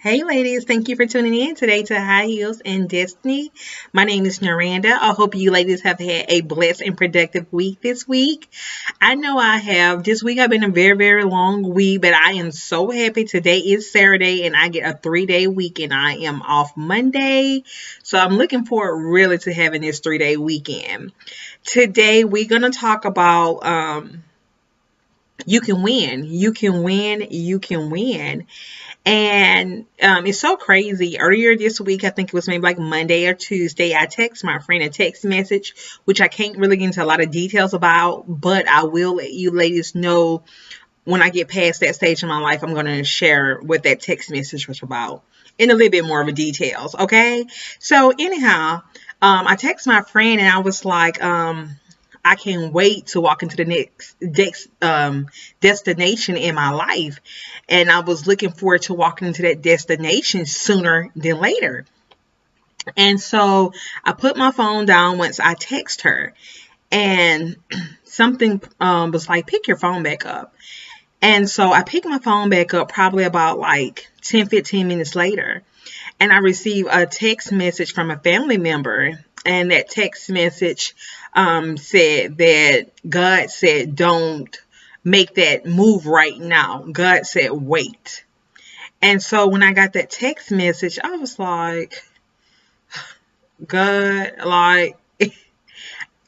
Hey ladies, thank you for tuning in today to High Heels and Destiny. My name is Naranda. I hope you ladies have had a blessed and productive week this week. I know I have. This week I've been a very long week, but I am so happy. Today is Saturday and I get a 3-day weekend. I am off Monday. So I'm looking forward really to having this 3-day weekend. Today we're going to talk about you can win. You can win. You can win. And it's so crazy. Earlier this week, I think it was maybe like Monday or Tuesday, I text my friend a text message, which I can't really get into a lot of details about, but I will let you ladies know when I get past that stage in my life. I'm going to share what that text message was about in a little bit more of a details. Okay. So anyhow, I text my friend and I was like, I can't wait to walk into the next destination in my life. And I was looking forward to walking into that destination sooner than later. And so I put my phone down once I text her. And something was like, pick your phone back up. And so I picked my phone back up probably about like 10-15 minutes later. And I received a text message from a family member. And that text message said that God said, don't make that move right now. God said, wait. And so when I got that text message, I was like, God, like,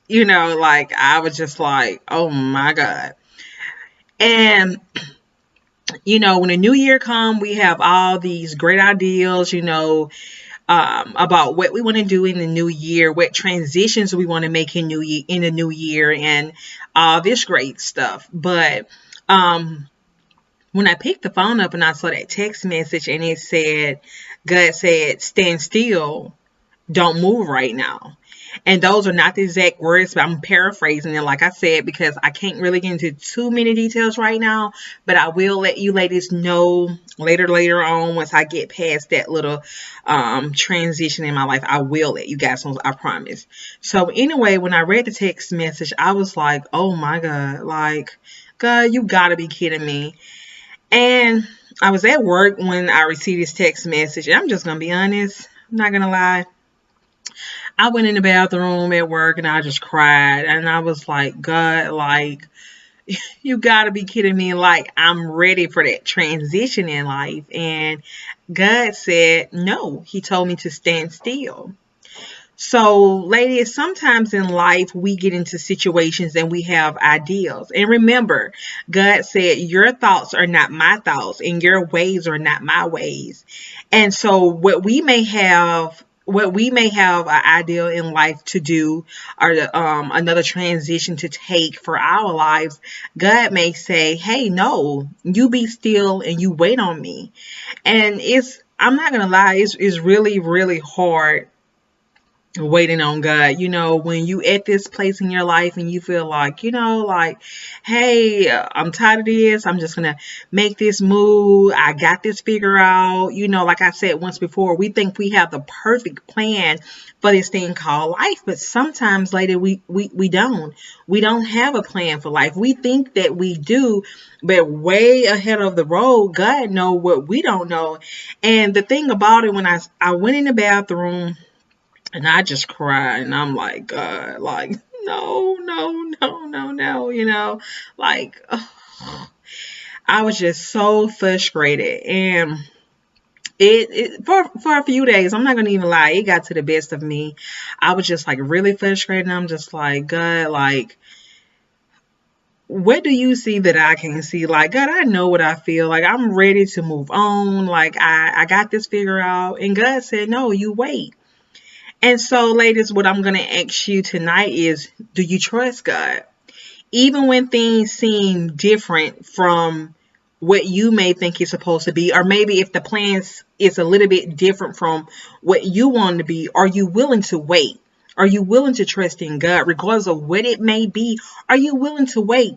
like I was just like, oh my God. And when the new year come, we have all these great ideals, about what we want to do in the new year, what transitions we want to make in the new year, and all this great stuff. But when I picked the phone up and I saw that text message and it said, God said, stand still, don't move right now. And those are not the exact words, but I'm paraphrasing it, like I said, because I can't really get into too many details right now. But I will let you ladies know later on, once I get past that little transition in my life. I will let you guys know, I promise. So anyway, when I read the text message, I was like, oh my God, like, God, you gotta be kidding me. And I was at work when I received this text message. And I'm just gonna be honest, I'm not gonna lie. I went in the bathroom at work and I just cried. And I was like, God, like, you gotta be kidding me. Like, I'm ready for that transition in life. And God said, no, he told me to stand still. So, ladies, sometimes in life we get into situations and we have ideals. And remember, God said, your thoughts are not my thoughts and your ways are not my ways. And so what we may have an ideal in life to do, or another transition to take for our lives, God may say, hey, no, you be still and you wait on me. And I'm not going to lie, it's really hard waiting on God. When you at this place in your life and you feel like, like, hey, I'm tired of this. I'm just going to make this move. I got this figured out. Like I said once before, we think we have the perfect plan for this thing called life. But sometimes later we don't. We don't have a plan for life. We think that we do, but way ahead of the road, God know what we don't know. And the thing about it, when I went in the bathroom, and I just cried, and I'm like, God, like, no, like, I was just so frustrated. And for a few days, I'm not gonna even lie, it got to the best of me. I was just like really frustrated, and I'm just like, God, like, what do you see that I can't see? Like, God, I know what I feel. Like, I'm ready to move on. Like, I got this figured out. And God said, no, you wait. And so, ladies, what I'm going to ask you tonight is, do you trust God? Even when things seem different from what you may think it's supposed to be, or maybe if the plans is a little bit different from what you want to be, are you willing to wait? Are you willing to trust in God, regardless of what it may be? Are you willing to wait?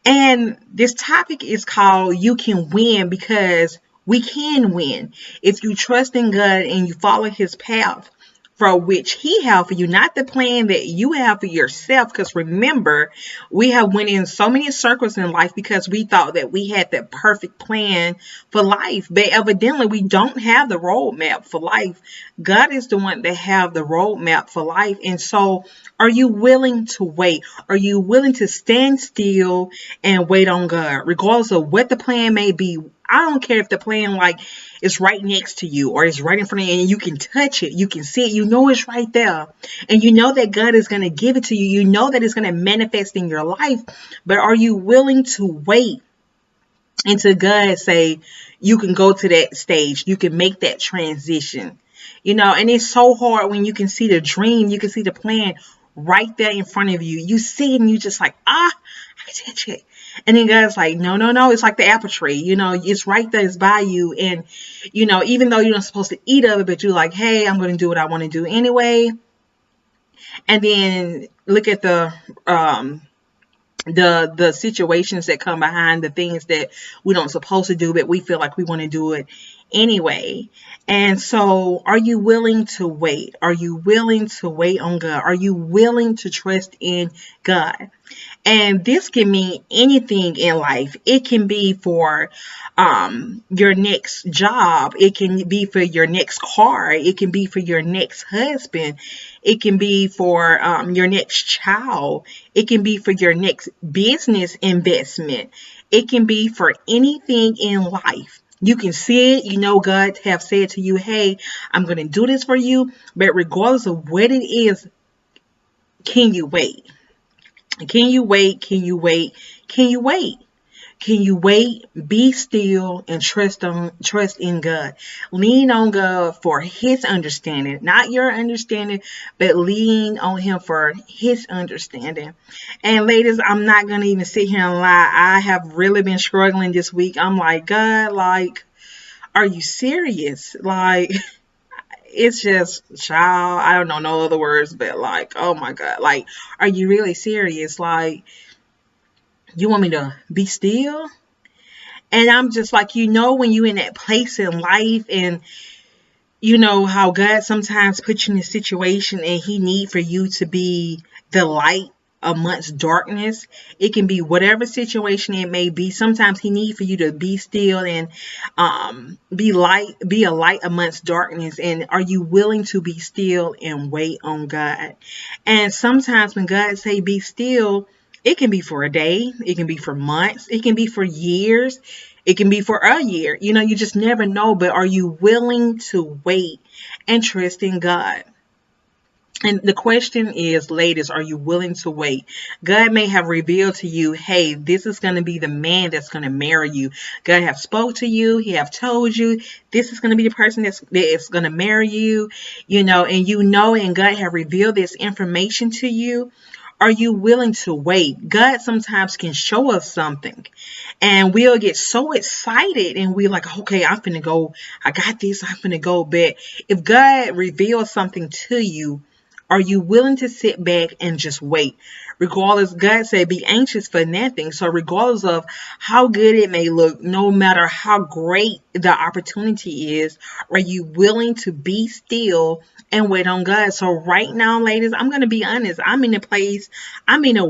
And this topic is called You Can Win, because we can win. If you trust in God and you follow his path, for which he have for you, not the plan that you have for yourself. Because remember, we have went in so many circles in life because we thought that we had the perfect plan for life, but evidently we don't have the roadmap for life. God is the one that have the roadmap for life. And so are you willing to wait? Are you willing to stand still and wait on God, regardless of what the plan may be? I don't care if the plan like is right next to you or it's right in front of you and you can touch it, you can see it, you know it's right there. And you know that God is going to give it to you. You know that it's going to manifest in your life. But are you willing to wait until God say you can go to that stage, you can make that transition? You know, and it's so hard when you can see the dream, you can see the plan right there in front of you. You see it and you just like, I can touch it. And then God's like, no, no, no. It's like the apple tree. You know, it's right there. It's by you. And, you know, even though you're not supposed to eat of it, but you're like, hey, I'm going to do what I want to do anyway. And then look at the situations that come behind the things that we don't supposed to do, but we feel like we want to do it anyway. And so are you willing to wait? Are you willing to wait on God? Are you willing to trust in God? And this can mean anything in life. It can be for your next job. It can be for your next car. It can be for your next husband. It can be for your next child. It can be for your next business investment. It can be for anything in life. You can see it. You know God have said to you, hey, I'm going to do this for you. But regardless of what it is, can you wait? Can you wait? Can you wait? Can you wait? Can you wait? Be still and trust in God. Lean on God for his understanding, not your understanding, but lean on him for his understanding. And ladies, I'm not going to even sit here and lie. I have really been struggling this week. I'm like, God, like, are you serious? Like, it's just, child, I don't know no other words, but like, oh my God, like, are you really serious? Like, you want me to be still? And I'm just like, you know, when you're in that place in life and you know how God sometimes puts you in a situation and he need for you to be the light amongst darkness. It can be whatever situation it may be. Sometimes he needs for you to be still and be a light amongst darkness. And are you willing to be still and wait on God? And sometimes when God say be still, it can be for a day, it can be for months, it can be for years, it can be for a year. You know, you just never know. But are you willing to wait and trust in God? And the question is, ladies, are you willing to wait? God may have revealed to you, hey, this is going to be the man that's going to marry you. God have spoke to you. He have told you this is going to be the person that's going to marry you, you know, and God have revealed this information to you. Are you willing to wait? God sometimes can show us something and we'll get so excited and we're like, okay, I'm finna go. I got this. I'm finna go. But if God reveals something to you, are you willing to sit back and just wait? Regardless, God said, be anxious for nothing. So regardless of how good it may look, no matter how great the opportunity is, are you willing to be still and wait on God? So right now, ladies, I'm going to be honest. I'm in a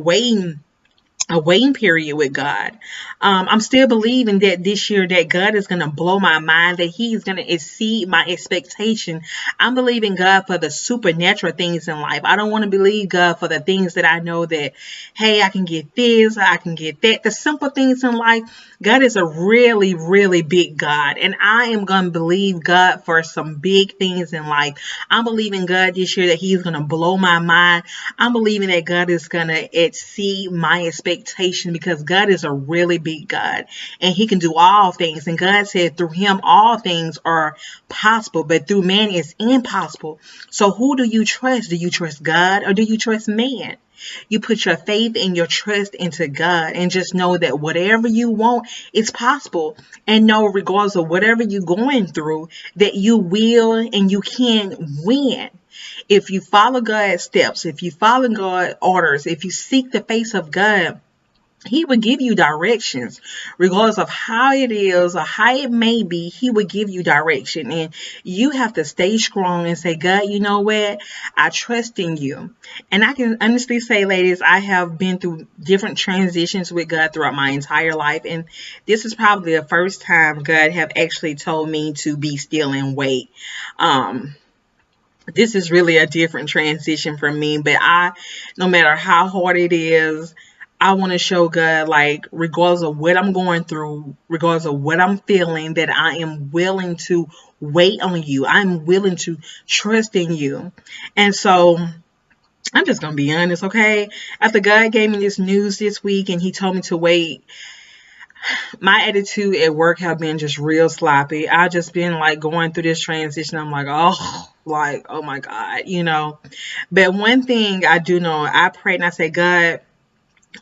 waiting period with God. I'm still believing that this year that God is going to blow my mind, that he's going to exceed my expectation. I'm believing God for the supernatural things in life. I don't want to believe God for the things that I know that, hey, I can get this, I can get that. The simple things in life. God is a really, really big God. And I am going to believe God for some big things in life. I'm believing God this year that he's going to blow my mind. I'm believing that God is going to exceed my expectation because God is a really big God and he can do all things. And God said through him, all things are possible, but through man it's impossible. So who do you trust? Do you trust God or do you trust man? You put your faith and your trust into God and just know that whatever you want is possible. And know regardless of whatever you're going through, that you will and you can win. If you follow God's steps, if you follow God's orders, if you seek the face of God, He would give you directions, regardless of how it is or how it may be. He would give you direction, and you have to stay strong and say, God, you know what? I trust in you. And I can honestly say, ladies, I have been through different transitions with God throughout my entire life, and this is probably the first time God have actually told me to be still and wait. This is really a different transition for me, but no matter how hard it is, I want to show God, like, regardless of what I'm going through, regardless of what I'm feeling, that I am willing to wait on you. I'm willing to trust in you. And so I'm just going to be honest, okay? After God gave me this news this week and he told me to wait, my attitude at work have been just real sloppy. I just been like going through this transition. I'm like, oh my God. But one thing I do know, I pray and I say, God,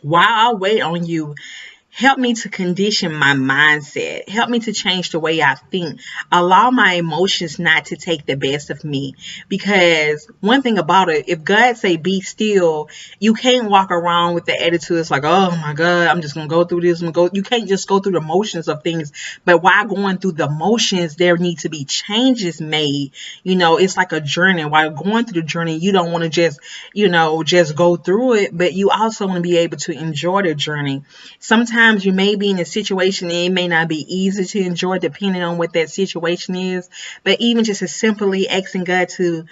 while I wait on you, help me to condition my mindset. Help me to change the way I think. Allow my emotions not to take the best of me. Because one thing about it, if God say be still, you can't walk around with the attitude. It's like, oh my God, I'm just going to go through this. You can't just go through the motions of things. But while going through the motions, there need to be changes made. It's like a journey. While going through the journey, you don't want to just go through it. But you also want to be able to enjoy the journey. Sometimes you may be in a situation and it may not be easy to enjoy depending on what that situation is, but even just as simply asking God to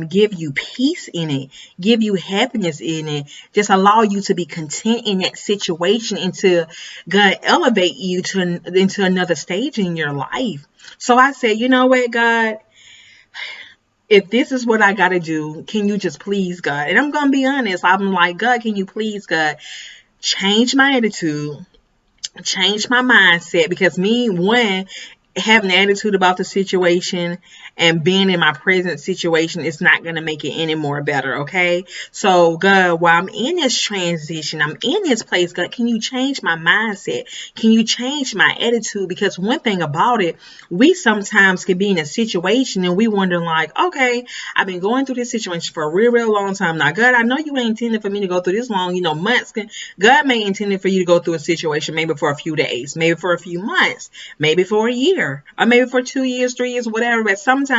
give you peace in it, give you happiness in it, just allow you to be content in that situation until God elevate you into another stage in your life. So I said, you know what, God, if this is what I got to do, can you just please, God? And I'm going to be honest. I'm like, God, can you please, God, change my attitude, change my mindset, because having an attitude about the situation and being in my present situation is not going to make it any more better, okay? So, God, while I'm in this transition, I'm in this place, God, can you change my mindset? Can you change my attitude? Because one thing about it, we sometimes can be in a situation and we wonder like, okay, I've been going through this situation for a real, real long time now. God, I know you ain't intended for me to go through this long, months. God may intend for you to go through a situation maybe for a few days, maybe for a few months, maybe for a year, or maybe for 2 years, 3 years, whatever. But sometimes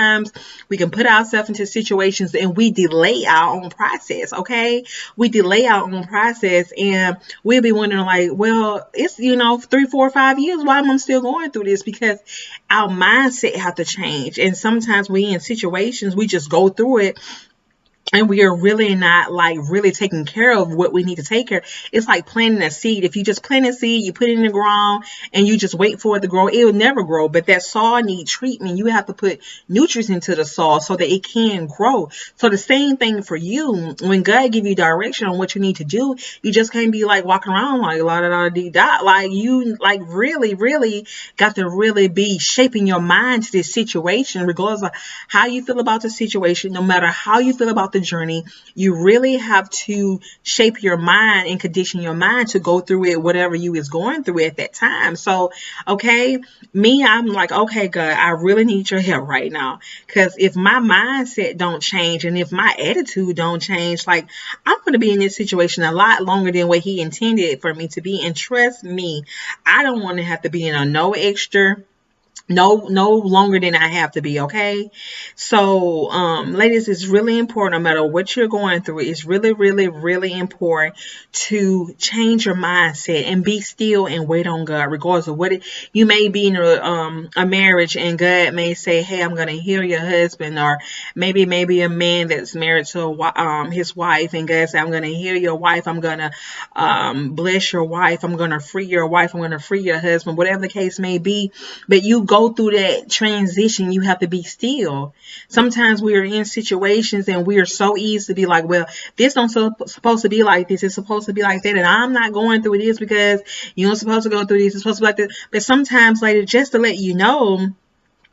we can put ourselves into situations and we delay our own process, okay? We delay our own process and we'll be wondering like, well, it's, 3, 4, 5 years. Why am I still going through this? Because our mindset have to change. And sometimes we in situations, we just go through it and we are really not like really taking care of what we need to take care of. It's like planting a seed. If you just plant a seed, you put it in the ground and you just wait for it to grow, it will never grow. But that soil needs treatment. You have to put nutrients into the soil so that it can grow. So the same thing for you. When God give you direction on what you need to do, you just can't be like walking around like la da da dee da. Like you like really, really got to really be shaping your mind to this situation, regardless of how you feel about the situation, no matter how you feel about the journey. You really have to shape your mind and condition your mind to go through it, whatever you is going through at that time. So, okay, I'm like, okay, God, I really need your help right now. Because if my mindset don't change and if my attitude don't change, like I'm going to be in this situation a lot longer than what he intended for me to be. And trust me, I don't want to have to be in a no longer than I have to be, okay? So, ladies, it's really important, no matter what you're going through, it's really, really, really important to change your mindset and be still and wait on God, regardless of you may be in a marriage and God may say, hey, I'm going to heal your husband, or maybe a man that's married to his wife, and God say, I'm going to heal your wife, I'm going to bless your wife, I'm going to free your wife, I'm going to free your husband, whatever the case may be. But you go through that transition, you have to be still. Sometimes we are in situations and we are so easy to be like, well, this don't supposed to be like this, it's supposed to be like that, and I'm not going through this because you don't supposed to go through this, it's supposed to be like this. But sometimes, later, just to let you know,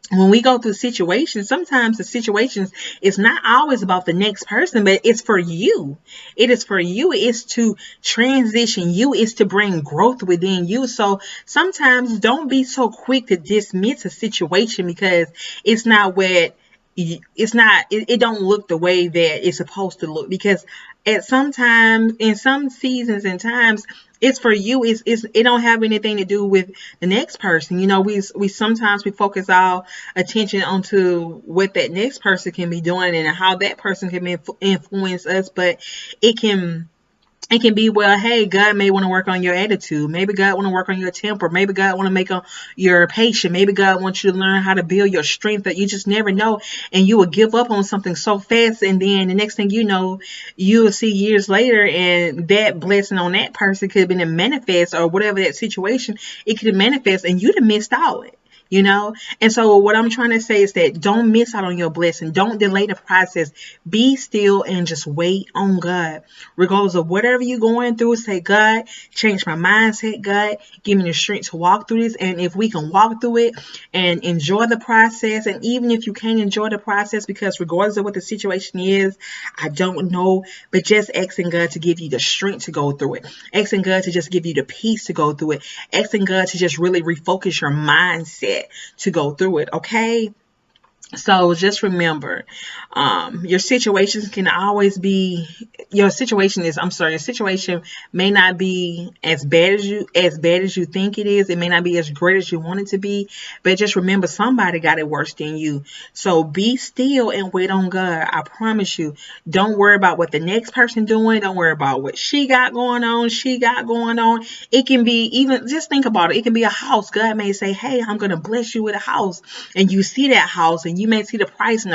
when we go through situations, sometimes the situations is not always about the next person, but it's for you. It is for you. It's to transition you. It's to bring growth within you. So sometimes don't be so quick to dismiss a situation because it's not what it don't look the way that it's supposed to look. Because at some times, in some seasons and times, it's for you. It don't have anything to do with the next person. You know, we sometimes we focus our attention onto what that next person can be doing and how that person can influence us, but it can be, well, hey, God may want to work on your attitude. Maybe God want to work on your temper. Maybe God want to make your patient. Maybe God wants you to learn how to build your strength, that you just never know. And you will give up on something so fast. And then the next thing you know, you will see years later, and that blessing on that person could have been a manifest, or whatever that situation, it could have manifest, and you'd have missed out. You know, and so what I'm trying to say is that don't miss out on your blessing. Don't delay the process. Be still and just wait on God. Regardless of whatever you're going through, say, God, change my mindset. God, give me the strength to walk through this. And if we can walk through it and enjoy the process, and even if you can't enjoy the process, because regardless of what the situation is, I don't know, but just asking God to give you the strength to go through it. Asking God to just give you the peace to go through it. Asking God to just really refocus your mindset to go through it. Okay. So just remember, your situations can always be, your situation may not be as bad as you think it is. It may not be as great as you want it to be, but just remember, somebody got it worse than you. So be still and wait on God. I promise you, don't worry about what the next person doing. Don't worry about what she got going on. It can be, even just think about it. It can be a house. God may say, hey, I'm going to bless you with a house. And you see that house, and you may see the price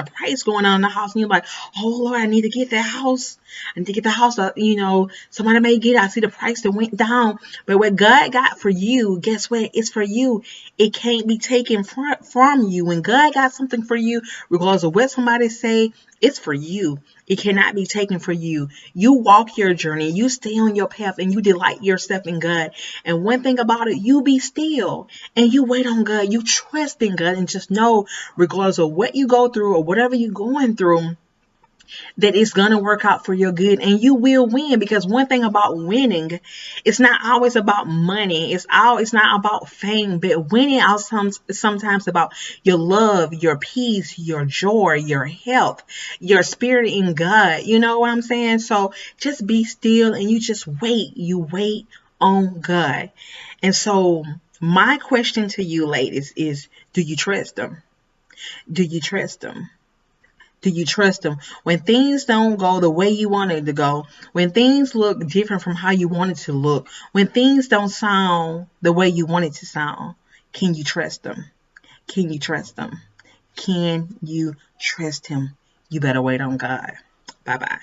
going on in the house, and you're like, oh Lord, I need to get that house. I need to get the house. You know, somebody may get it. I see the price that went down. But what God got for you, guess what? It's for you. It can't be taken from you. When God got something for you, regardless of what somebody say, it's for you. It cannot be taken for you. You walk your journey. You stay on your path, and you delight yourself in God. And one thing about it, you be still and you wait on God. You trust in God, and just know, regardless of what you go through or whatever you're going through, that it's going to work out for your good, and you will win. Because one thing about winning, it's not always about money. It's not about fame, but winning sometimes about your love, your peace, your joy, your health, your spirit in God. You know what I'm saying? So just be still and you just wait. You wait on God. And so my question to you ladies is, do you trust Him? Do you trust Him? Do you trust Him? When things don't go the way you want it to go, when things look different from how you want it to look, when things don't sound the way you want it to sound, can you trust Him? Can you trust Him? Can you trust Him? You better wait on God. Bye-bye.